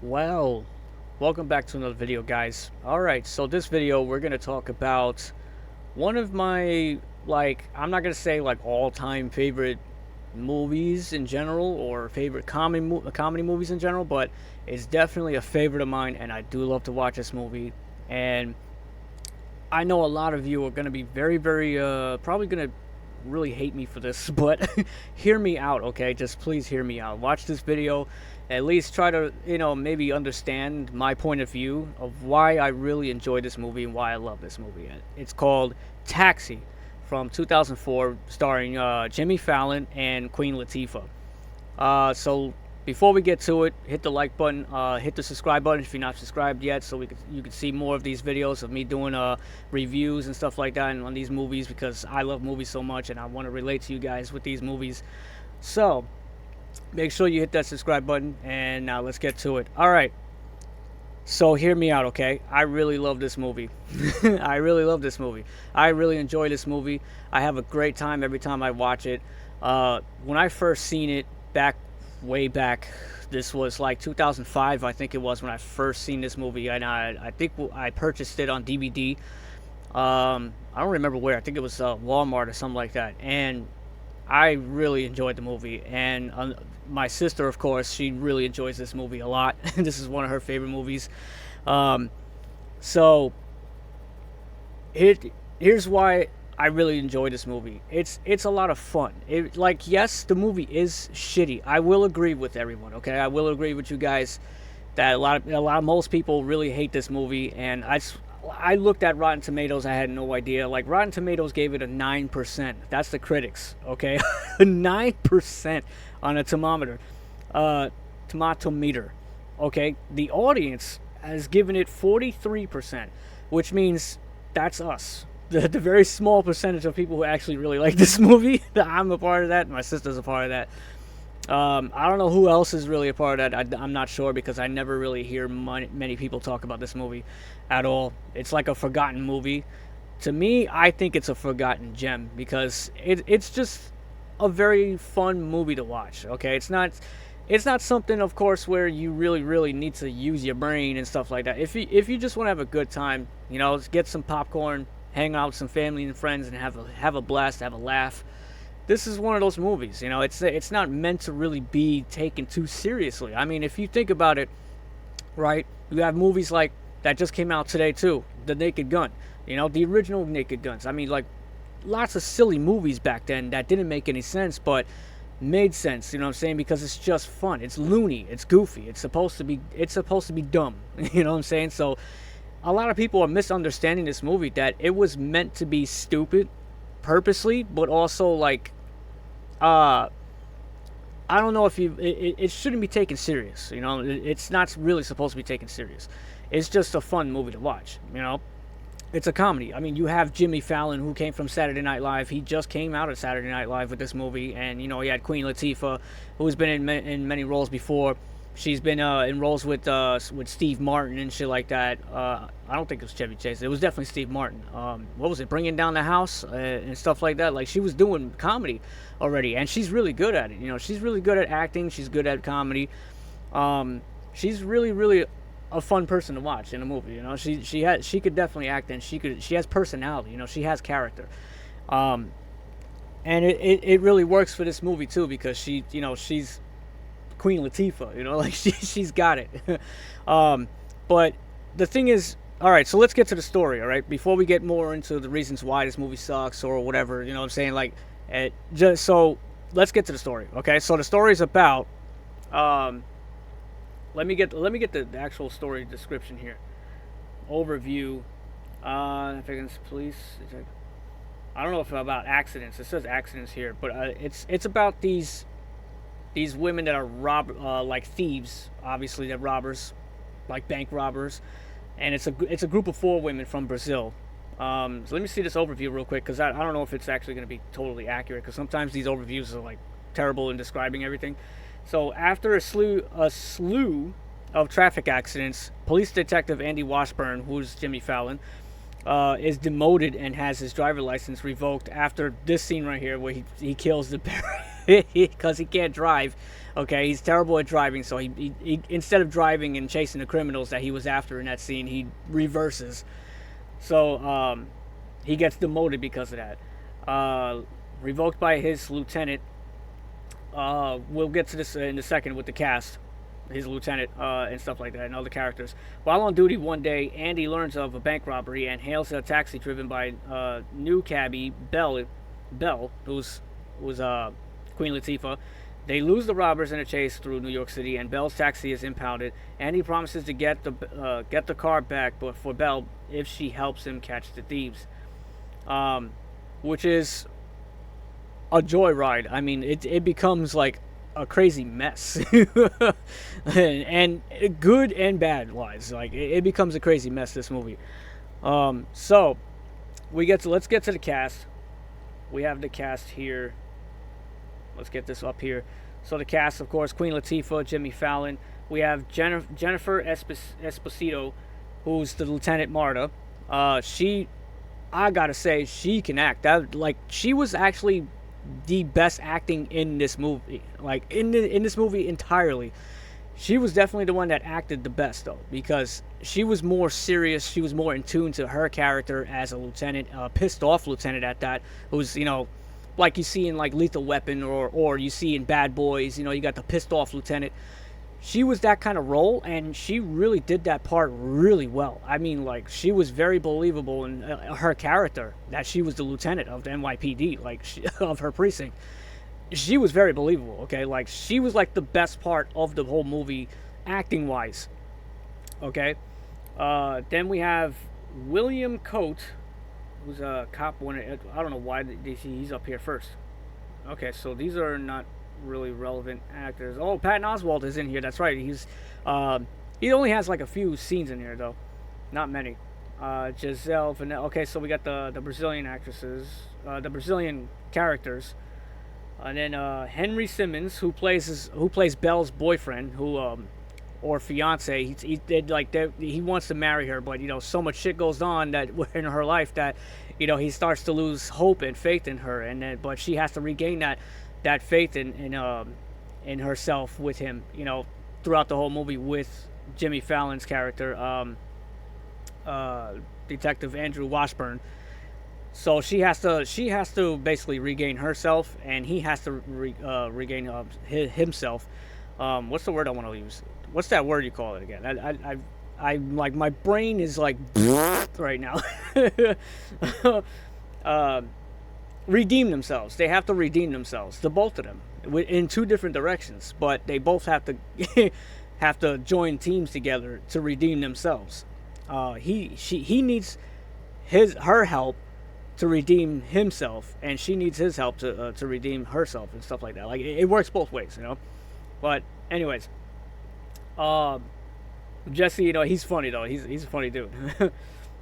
Well, welcome back to another video, guys. Alright, so this video we're going to talk about one of my, I'm not going to say like all-time favorite movies in general or favorite comedy movies in general, but it's definitely a favorite of mine, and I do love to watch this movie. And I know a lot of you are going to be very, probably going to really hate me for this, but hear me out, okay? Just please hear me out. Watch this video. At least try to, maybe understand my point of view of why I really enjoy this movie and why I love this movie. It's called Taxi from 2004, starring Jimmy Fallon and Queen Latifah. So before we get to it, hit the like button, hit the subscribe button if you're not subscribed yet, so you can see more of these videos of me doing reviews and stuff like that on these movies, because I love movies so much and I want to relate to you guys with these movies. So make sure you hit that subscribe button, and now let's get to it. Alright, so hear me out, okay? I really love this movie. I really love this movie. I really enjoy this movie. I have a great time every time I watch it. When I first seen it way back, this was like 2005, I think it was, when I first seen this movie, and I think I purchased it on DVD. I don't remember where. I think it was Walmart or something like that, and I really enjoyed the movie. And my sister, of course, she really enjoys this movie a lot. This is one of her favorite movies. So here's why I really enjoy this movie. It's a lot of fun. Yes, the movie is shitty. I will agree with everyone. Okay, I will agree with you guys that most people really hate this movie. And I looked at Rotten Tomatoes. I had no idea. Like, Rotten Tomatoes gave it a 9%. That's the critics. Okay, 9% on a tomatometer. Tomatometer. Okay, the audience has given it 43%, which means that's us. The very small percentage of people who actually really like this movie. I'm a part of that. My sister's a part of that. I don't know who else is really a part of that. I'm not sure, because I never really hear many people talk about this movie at all. It's like a forgotten movie. To me, I think it's a forgotten gem, because it's just a very fun movie to watch. Okay, it's not something, of course, where you really need to use your brain and stuff like that. If you just want to have a good time, get some popcorn, hang out with some family and friends, and have a blast, have a laugh. This is one of those movies. It's not meant to really be taken too seriously. I mean, if you think about it, right? You have movies like that just came out today too, The Naked Gun. The original Naked Guns. I mean, like, lots of silly movies back then that didn't make any sense, but made sense. You know what I'm saying? Because it's just fun. It's loony. It's goofy. It's supposed to be dumb. You know what I'm saying? So a lot of people are misunderstanding this movie, that it was meant to be stupid purposely, but also, like, I don't know if it shouldn't be taken serious. It's not really supposed to be taken serious. It's just a fun movie to watch. It's a comedy. I mean, you have Jimmy Fallon, who came from Saturday Night Live. He just came out of Saturday Night Live with this movie. And he had Queen Latifah, who's been in many roles before. She's been in roles with Steve Martin and shit like that. I don't think it was Chevy Chase. It was definitely Steve Martin. What was it? Bringing Down the House and stuff like that. Like, she was doing comedy already, and she's really good at it. She's really good at acting. She's good at comedy. She's really a fun person to watch in a movie. She could definitely act, and she has personality. She has character. And it really works for this movie too, because she's Queen Latifah, like she's got it. But the thing is, all right, so let's get to the story, all right? Before we get more into the reasons why this movie sucks or whatever, what I'm saying? Like, so let's get to the story, okay? So the story is about, let me get the actual story description here. Overview. If I can, police. I don't know if about accidents. It says accidents here, but it's about these women that are like thieves. Obviously, they're robbers, like bank robbers, and it's a group of 4 women from Brazil. So let me see this overview real quick, because I don't know if it's actually going to be totally accurate, because sometimes these overviews are like terrible in describing everything. So after a slew of traffic accidents, police detective Andy Washburn, who's Jimmy Fallon, is demoted and has his driver license revoked after this scene right here, where he kills the bear because he can't drive. Okay, he's terrible at driving, so he instead of driving and chasing the criminals that he was after in that scene, he reverses. So he gets demoted because of that. Uh, Revoked by his lieutenant. We'll get to this in a second with the cast, his lieutenant, and stuff like that, and other characters. While on duty one day, Andy learns of a bank robbery and hails a taxi driven by new cabbie Belle, who's Queen Latifah. They lose the robbers in a chase through New York City, and Belle's taxi is impounded. Andy promises to get the car back, but for Belle, if she helps him catch the thieves, which is a joyride. I mean, it becomes like a crazy mess, and good and bad wise. Like it becomes a crazy mess. This movie. So let's get to the cast. We have the cast here. Let's get this up here. So the cast, of course, Queen Latifah, Jimmy Fallon. We have Jennifer Esposito, who's the Lieutenant Marta. I gotta say, she can act. She was actually the best acting in this movie. Like in this movie entirely, she was definitely the one that acted the best though, because she was more serious. She was more in tune to her character as a lieutenant, pissed off lieutenant at that, who's like you see in like Lethal Weapon or you see in Bad Boys. You got the pissed off lieutenant. She was that kind of role, and she really did that part really well. I mean, like, she was very believable in her character, that she was the lieutenant of the NYPD, like, of her precinct. She was very believable, okay? Like, she was, like, the best part of the whole movie, acting-wise, okay? Then we have William Coate, who's a cop. I don't know why he's up here first. Okay, so these are not really relevant actors. Oh, Patton Oswalt is in here. That's right. He only has like a few scenes in here though, not many. Giselle Vanel. Okay, so we got the Brazilian actresses, the Brazilian characters, and then Henry Simmons, who plays Belle's boyfriend, or fiance. He wants to marry her, but so much shit goes on that in her life that he starts to lose hope and faith in her, but she has to regain that faith in herself with him, throughout the whole movie with Jimmy Fallon's character, Detective Andrew Washburn. So she has to basically regain herself, and he has to regain himself. What's the word I want to use? What's that word you call it again? I like, my brain is like right now. Redeem themselves. They have to redeem themselves. The both of them, in two different directions, but they both have to join teams together to redeem themselves. He needs her help to redeem himself, and she needs his help to redeem herself and stuff like that. Like it works both ways, But anyways, Jesse, he's funny though. He's a funny dude.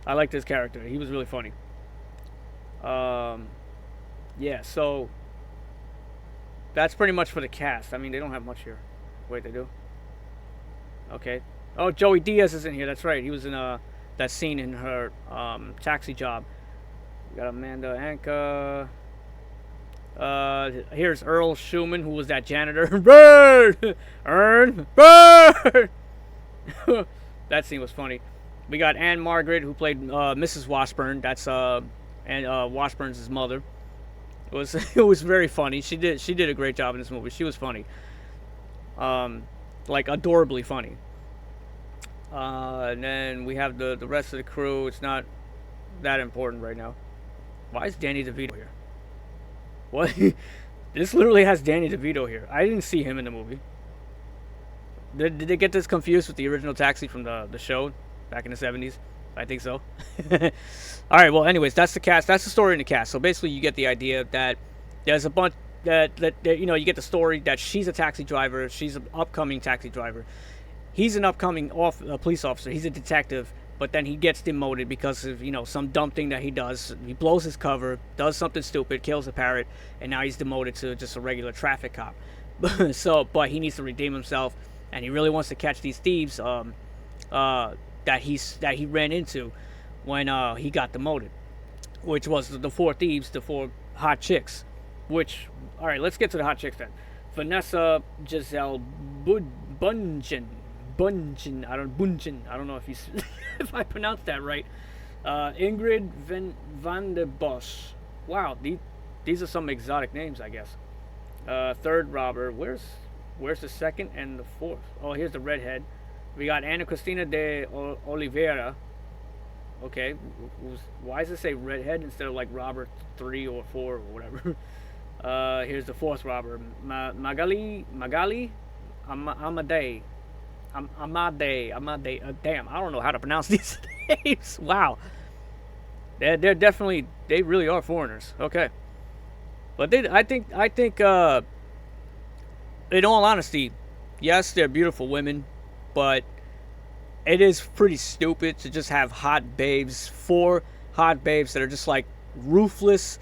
I liked his character. He was really funny. Yeah, so that's pretty much for the cast. I mean, they don't have much here. Wait, they do? Okay. Oh, Joey Diaz is in here. That's right. He was in that scene in her taxi job. We got Amanda Anka. Here's Earl Schumann, who was that janitor. Bird! Earn! Bird! That scene was funny. We got Anne Margaret, who played Mrs. Washburn. That's Washburn's mother. It was very funny. She did a great job in this movie. She was funny. Like adorably funny. And then we have the rest of the crew. It's not that important right now. Why is Danny DeVito here? What? This literally has Danny DeVito here. I didn't see him in the movie. Did they get this confused with the original Taxi from the show back in the 70s? I think so. All right. Well, anyways, that's the cast. That's the story in the cast. So basically, you get the idea that there's a bunch that you get the story that she's a taxi driver. She's an upcoming taxi driver. He's an upcoming police officer. He's a detective, but then he gets demoted because of some dumb thing that he does. He blows his cover, does something stupid, kills a parrot, and now he's demoted to just a regular traffic cop. But he needs to redeem himself, and he really wants to catch these thieves that he ran into when he got demoted, which was the four thieves, the four hot chicks. All right, let's get to the hot chicks then. Vanessa Giselle Bunchen. I don't know if he's if I pronounced that right. Ingrid van der Bosch. Wow, these are some exotic names, I guess. Third robber. Where's the second and the fourth? Oh, here's the redhead. We got Ana Cristina de Oliveira. Okay, why does it say redhead instead of like Robert 3 or 4 or whatever? Here's the fourth robber, Magali Amade. Amade. Damn, I don't know how to pronounce these names. Wow, they're definitely, they really are foreigners. Okay, but I think, in all honesty, yes, they're beautiful women, but it is pretty stupid to just have hot babes, 4 hot babes that are just like ruthless,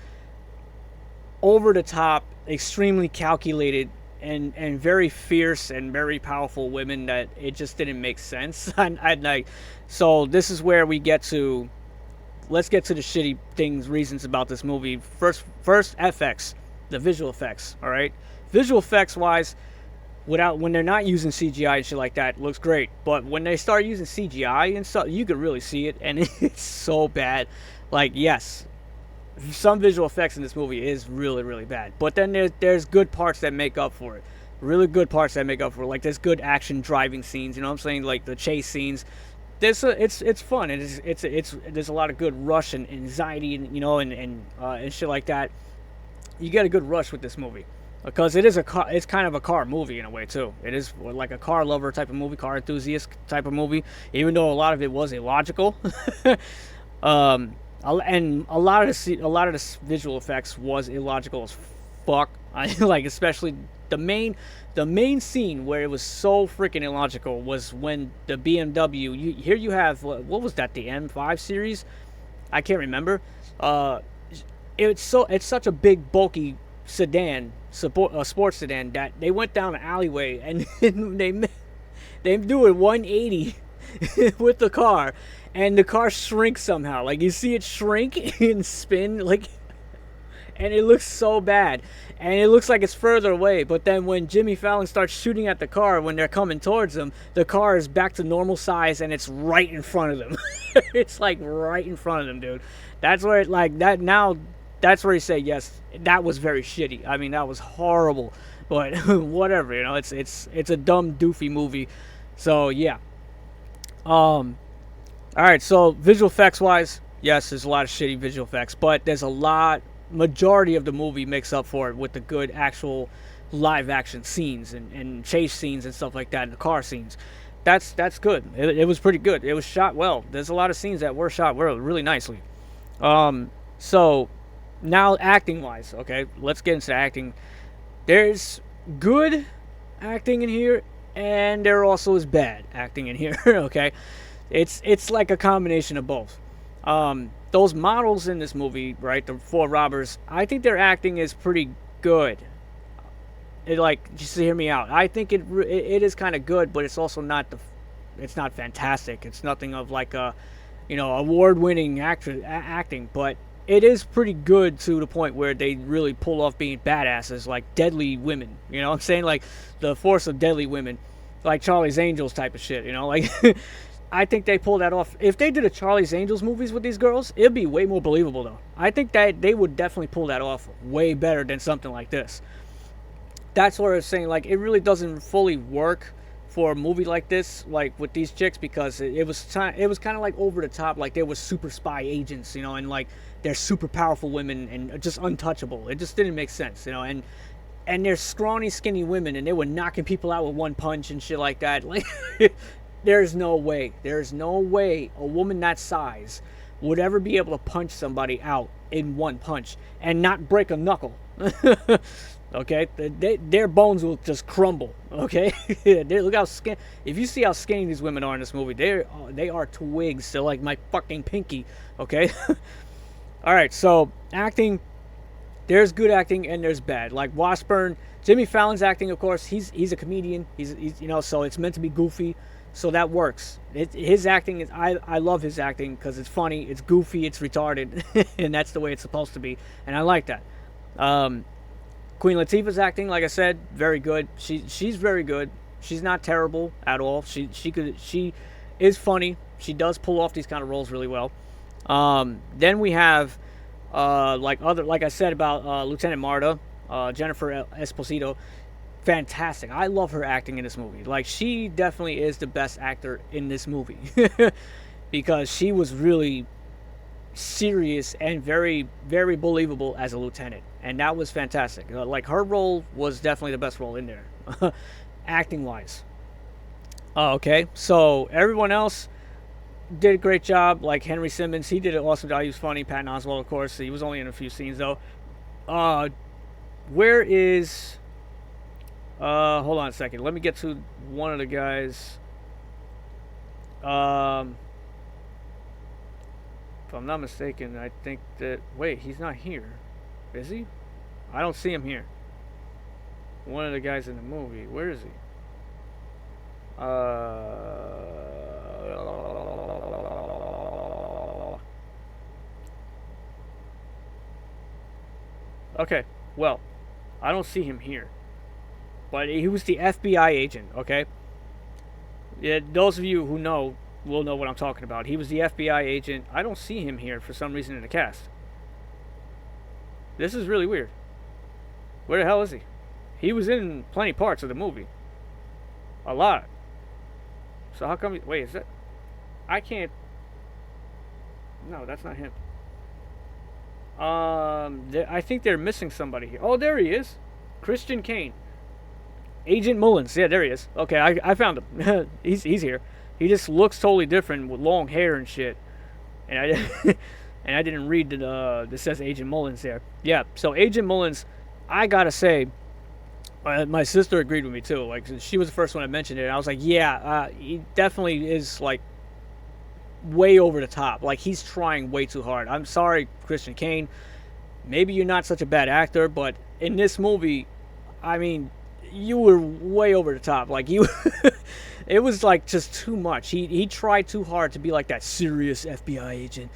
over the top, extremely calculated, and very fierce and very powerful women that it just didn't make sense. I'd like, so this is where we get to, let's get to the shitty things, reasons about this movie. First FX, the visual effects. All right, visual effects wise, when they're not using CGI and shit like that, it looks great. But when they start using CGI and stuff, you could really see it, and it's so bad. Like, yes, some visual effects in this movie is really, really bad. But then there's good parts that make up for it. Really good parts that make up for it. Like, there's good action driving scenes. You know what I'm saying? Like the chase scenes. It's fun. There's a lot of good rush and anxiety, and and shit like that. You get a good rush with this movie. Because it's kind of a car movie in a way too. It is like a car lover type of movie, car enthusiast type of movie. Even though a lot of it was illogical, and a lot of the visual effects was illogical as fuck. Like, especially the main scene where it was so freaking illogical was when the BMW. Here you have, what was that, the M5 series? I can't remember. It's such a big bulky sedan, a sports sedan, that they went down an alleyway and they do a 180 with the car, and the car shrinks somehow. Like, you see it shrink and spin, like, and it looks so bad, and it looks like it's further away. But then when Jimmy Fallon starts shooting at the car when they're coming towards him, the car is back to normal size and it's right in front of them. It's like right in front of them, dude. That's where it, like that now. That's where you say, yes, that was very shitty. I mean, that was horrible. But whatever, it's a dumb, doofy movie. So yeah. All right. So visual effects wise, yes, there's a lot of shitty visual effects, but there's a lot. Majority of the movie makes up for it with the good actual live action scenes and chase scenes and stuff like that, and the car scenes. That's good. It was pretty good. It was shot well. There's a lot of scenes that were shot well, really nicely. So. Now, acting-wise, okay, let's get into the acting. There's good acting in here, and there also is bad acting in here, okay? It's like a combination of both. Those models in this movie, right, the 4 robbers, I think their acting is pretty good. Just hear me out. I think it is kind of good, but it's also not it's not fantastic. It's nothing of like a, award-winning acting, but it is pretty good to the point where they really pull off being badasses, like deadly women. You know what I'm saying? Like the force of deadly women, like Charlie's Angels type of shit. Like I think they pull that off. If they did a Charlie's Angels movies with these girls, it'd be way more believable though. I think that they would definitely pull that off way better than something like this. That's what I was saying. Like, it really doesn't fully work for a movie like this, like with these chicks, because it was kind of like over the top, like they were super spy agents, and like they're super powerful women and just untouchable. It just didn't make sense, and they're scrawny, skinny women, and they were knocking people out with one punch and shit like that. Like, there's no way a woman that size would ever be able to punch somebody out in one punch and not break a knuckle. Okay, their bones will just crumble. Okay, look how skinny. If you see how skinny these women are in this movie, they are twigs. They're like my fucking pinky. Okay. All right, so acting, there's good acting and there's bad. Like Washburn, Jimmy Fallon's acting, of course, he's a comedian. He's so it's meant to be goofy, so that works. His acting is, I love his acting because it's funny, it's goofy, it's retarded, and that's the way it's supposed to be, and I like that. Queen Latifah's acting, like I said, very good. She's very good. She's not terrible at all. She is funny. She does pull off these kind of roles really well. Then we have like I said about Lieutenant Marta, Jennifer Esposito, fantastic. I love her acting in this movie. Like, she definitely is the best actor in this movie because she was really serious and very, very believable as a lieutenant, and that was fantastic. Like, her role was definitely the best role in there, acting wise. Okay, so everyone else did a great job. Like Henry Simmons, he did an awesome job. He was funny. Patton Oswalt, of course, he was only in a few scenes though. Where is? Hold on a second. Let me get to one of the guys. If I'm not mistaken, I think that... Wait, he's not here. Is he? I don't see him here. One of the guys in the movie. Where is he? Okay, well, I don't see him here. But he was the FBI agent, okay? Yeah, those of you who know will know what I'm talking about. He was the FBI agent. I don't see him here for some reason in the cast. This is really weird. Where the hell is he? He was in plenty parts of the movie. A lot. So how come... Wait, is that... I can't... No, that's not him. I think they're missing somebody here. Oh, there he is. Christian Kane. Agent Mullins. Yeah, there he is. Okay, I found him. he's here. He just looks totally different with long hair and shit. And I didn't read that says Agent Mullins there. Yeah, so Agent Mullins, I gotta say, my sister agreed with me too. Like, she was the first one I mentioned it. And I was like, yeah, he definitely is like way over the top. Like, he's trying way too hard. I'm sorry, Christian Kane. Maybe you're not such a bad actor, but in this movie, I mean, you were way over the top. Like, you... It was like just too much. He tried too hard to be like that serious FBI agent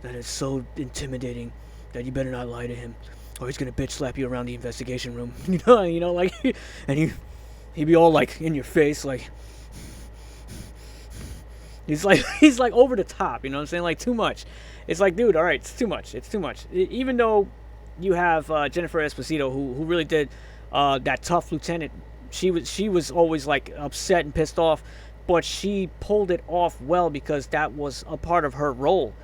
that is so intimidating that you better not lie to him, or he's gonna bitch slap you around the investigation room. You know, like, and he'd be all like in your face, like he's like over the top. You know what I'm saying? Like, too much. It's like, dude, all right, it's too much. It's too much. Even though you have Jennifer Esposito, who really did that tough lieutenant. She was always like upset and pissed off, but she pulled it off well because that was a part of her role,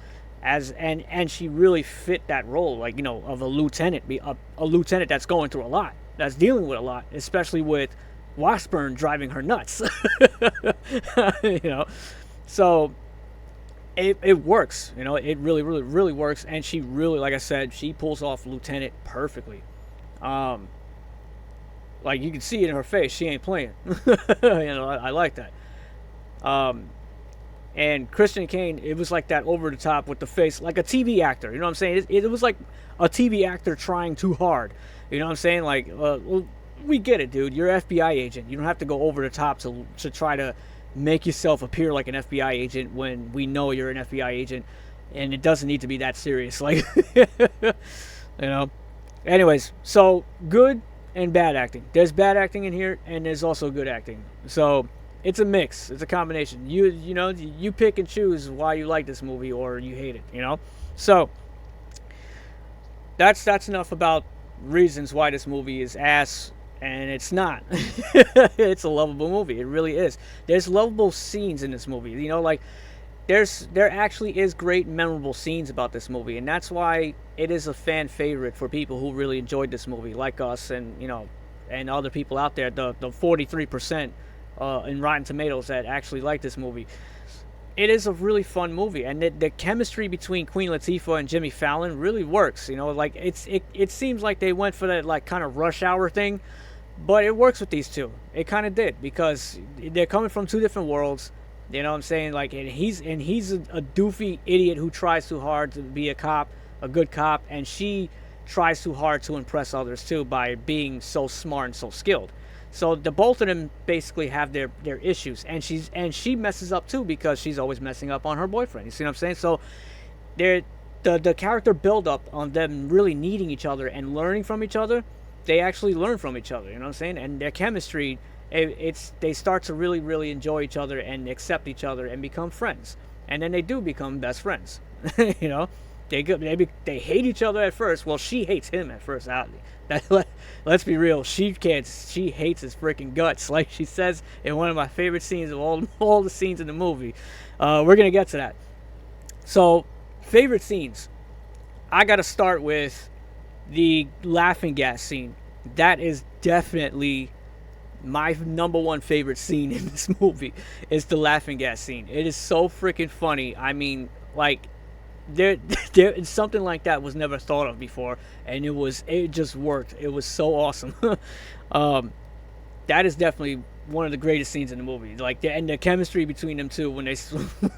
and she really fit that role, like, you know, of a lieutenant, a lieutenant that's going through a lot, that's dealing with a lot, especially with Washburn driving her nuts. You know, so it works. You know, it really, really, really works, and she really, like I said, she pulls off lieutenant perfectly. Like, you can see it in her face. She ain't playing. You know, I like that. And Christian Kane, it was like that over the top with the face, like a TV actor. You know what I'm saying? It was like a TV actor trying too hard. You know what I'm saying? Like, well, we get it, dude. You're an FBI agent. You don't have to go over the top to try to make yourself appear like an FBI agent when we know you're an FBI agent, and it doesn't need to be that serious. Like, you know. Anyways, so good and bad acting. There's bad acting in here, and there's also good acting. So it's a mix. It's a combination. You know, you pick and choose why you like this movie or you hate it. You know. So that's enough about reasons why this movie is ass, and it's not. It's a lovable movie. It really is. There's lovable scenes in this movie. You know, like there actually is great memorable scenes about this movie, and that's why it is a fan favorite for people who really enjoyed this movie, like us, and, you know, and other people out there. The 43% in Rotten Tomatoes that actually like this movie. It is a really fun movie, and the chemistry between Queen Latifah and Jimmy Fallon really works. You know, like, it seems like they went for that, like, kind of Rush Hour thing, but it works with these two. It kind of did, because they're coming from two different worlds. You know what I'm saying? Like, and he's a doofy idiot who tries too hard to be a cop, a good cop, and she tries too hard to impress others too by being so smart and so skilled. So the both of them basically have their issues, and she messes up too because she's always messing up on her boyfriend. You see what I'm saying? So the character build up on them really needing each other and learning from each other they actually learn from each other. You know what I'm saying? And their chemistry, they start to really really enjoy each other and accept each other and become friends. And then they do become best friends. You know, they hate each other at first. Well, she hates him at first. Let's be real. She can't. She hates his freaking guts, like she says in one of my favorite scenes of all the scenes in the movie. We're gonna get to that. So, favorite scenes. I gotta start with the laughing gas scene. That is definitely my number one favorite scene in this movie. Is the laughing gas scene. It is so freaking funny. I mean, like, there something like that was never thought of before, and it just worked. It was so awesome. That is definitely one of the greatest scenes in the movie. Like, and the chemistry between them two when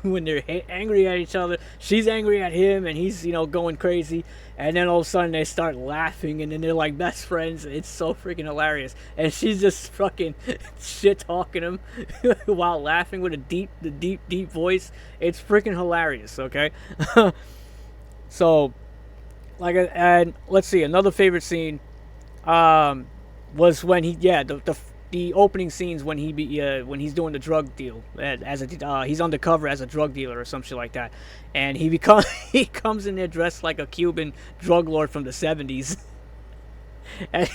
when they're angry at each other. She's angry at him, and he's going crazy. And then all of a sudden they start laughing, and then they're like best friends. It's so freaking hilarious. And she's just fucking shit talking him while laughing with the deep voice. It's freaking hilarious. Okay, so and let's see, another favorite scene was when the opening scenes when when he's doing the drug deal he's undercover as a drug dealer or some shit like that, and he comes in there dressed like a Cuban drug lord from the 70s. And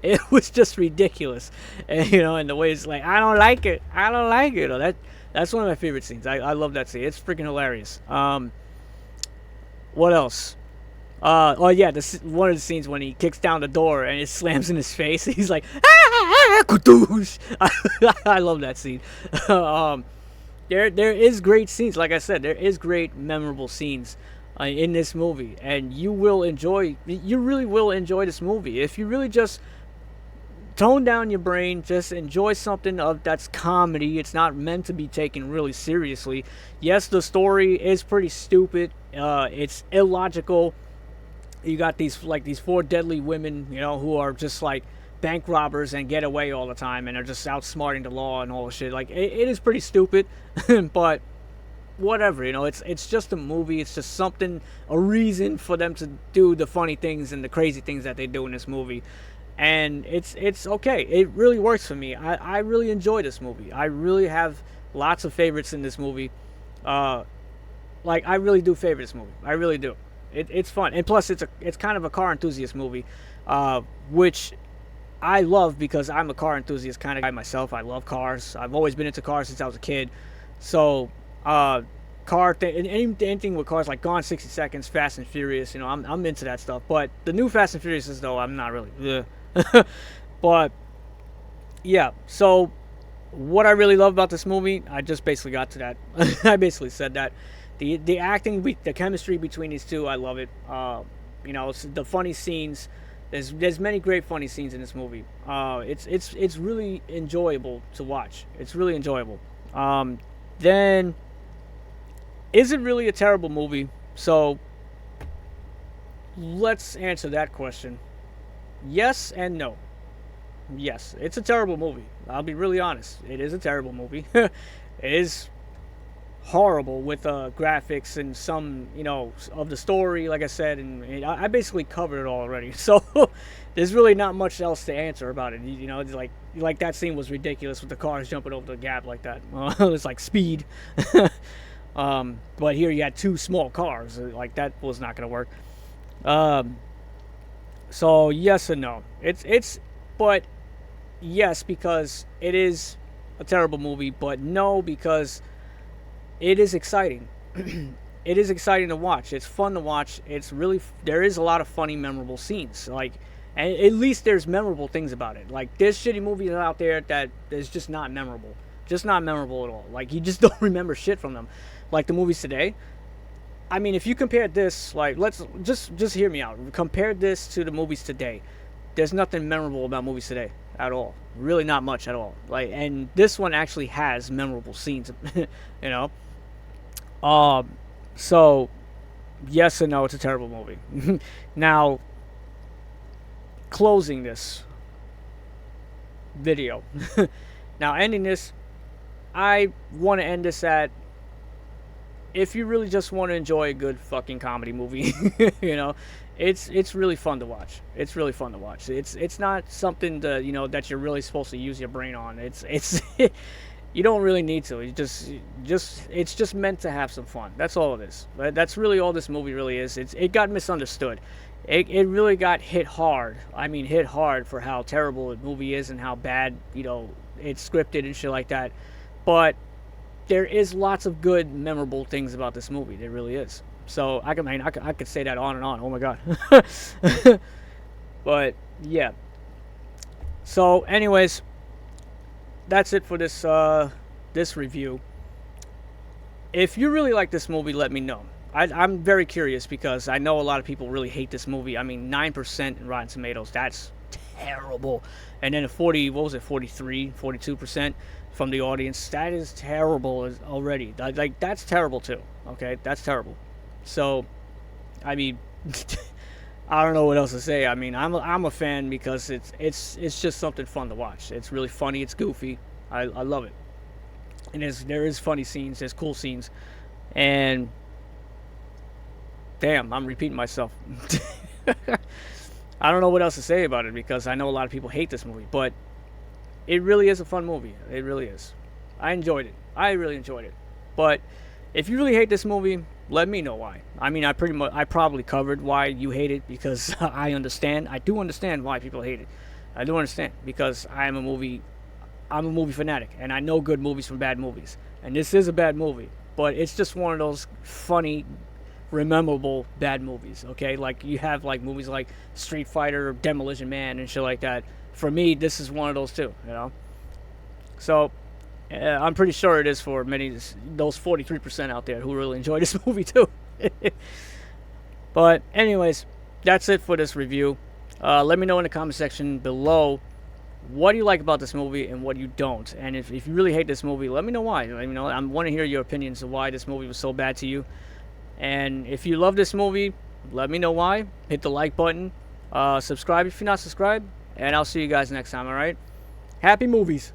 it was just ridiculous, and the way it's like, I don't like it. That's one of my favorite scenes. I love that scene. It's freaking hilarious. What else? Oh yeah, one of the scenes when he kicks down the door and it slams in his face. He's like, kudoosh. I love that scene. There is great scenes. Like I said, there is great memorable scenes in this movie, and you really will enjoy this movie if you really just tone down your brain, just enjoy something that's comedy. It's not meant to be taken really seriously. Yes, the story is pretty stupid. It's illogical. You got these four deadly women, who are just like bank robbers and get away all the time, and are just outsmarting the law and all the shit. Like, it is pretty stupid, but whatever, it's just a movie. It's just a reason for them to do the funny things and the crazy things that they do in this movie. And it's okay. It really works for me. I really enjoy this movie. I really have lots of favorites in this movie. I really do favor this movie. I really do. It's fun, and plus it's kind of a car enthusiast movie, which I love because I'm a car enthusiast kind of guy myself. I love cars. I've always been into cars since I was a kid. So anything with cars, like Gone 60 Seconds, Fast and Furious, I'm into that stuff. But the new Fast and Furious, though, I'm not really. But yeah, so what I really love about this movie, I just basically got to that. I basically said that. The acting, the chemistry between these two, I love it. The funny scenes. There's many great funny scenes in this movie. It's really enjoyable to watch. It's really enjoyable. Then, is it really a terrible movie? So, let's answer that question. Yes and no. Yes, it's a terrible movie. I'll be really honest. It is a terrible movie. It is horrible with graphics and some, of the story, like I said, and I basically covered it all already. So there's really not much else to answer about it. It's like that scene was ridiculous with the cars jumping over the gap like that. It's like Speed. But here you had two small cars. Like, that was not going to work. So yes and no. But yes, because it is a terrible movie, but no, because it is exciting. It is exciting to watch. It's fun to watch. There is a lot of funny, memorable scenes. Like, and at least there's memorable things about it. Like, there's shitty movies out there that is just not memorable. Just not memorable at all. Like, you just don't remember shit from them. Like the movies today. I mean, if you compare this, like, let's just hear me out. Compare this to the movies today. There's nothing memorable about movies today at all. Really not much at all. Like, and this one actually has memorable scenes, So, yes and no, it's a terrible movie. Now, closing this video. Now, ending this, I want to end this at if you really just want to enjoy a good fucking comedy movie, you know, it's really fun to watch. It's really fun to watch. It's not something to, you know, that you're really supposed to use your brain on. It's you don't really need to. You just it's just meant to have some fun. That's all it is. Right? That's really all this movie really is. It got misunderstood. It really got hit hard. I mean, hit hard for how terrible the movie is and how bad, you know, it's scripted and shit like that. But there is lots of good, memorable things about this movie. There really is. So I could say that on and on. Oh my god. But yeah. So, anyways, that's it for this review. If you really like this movie, let me know. I'm very curious because I know a lot of people really hate this movie. I mean, 9% in Rotten Tomatoes. That's terrible. And then a 43, 42% from the audience. That is terrible already. Like, that's terrible too. Okay, that's terrible. So, I mean, I don't know what else to say. I mean, I'm a fan because it's just something fun to watch. It's really funny. It's goofy. I love it. And there is funny scenes. There's cool scenes. And damn, I'm repeating myself. I don't know what else to say about it because I know a lot of people hate this movie, but it really is a fun movie. It really is. I enjoyed it. I really enjoyed it. But if you really hate this movie, let me know why. I mean, I probably covered why you hate it because I understand. I do understand why people hate it. I do understand because I'm a movie fanatic and I know good movies from bad movies. And this is a bad movie, but it's just one of those funny, rememberable bad movies, okay? Like, you have, like, movies like Street Fighter or Demolition Man and shit like that. For me, this is one of those too, you know? So, I'm pretty sure it is for many, those 43% out there who really enjoy this movie too. But, anyways, that's it for this review. Let me know in the comment section below what do you like about this movie and what you don't. And if you really hate this movie, let me know why. Let me know. I want to hear your opinions of why this movie was so bad to you. And if you love this movie, let me know why. Hit the like button. Subscribe if you're not subscribed. And I'll see you guys next time, alright? Happy movies!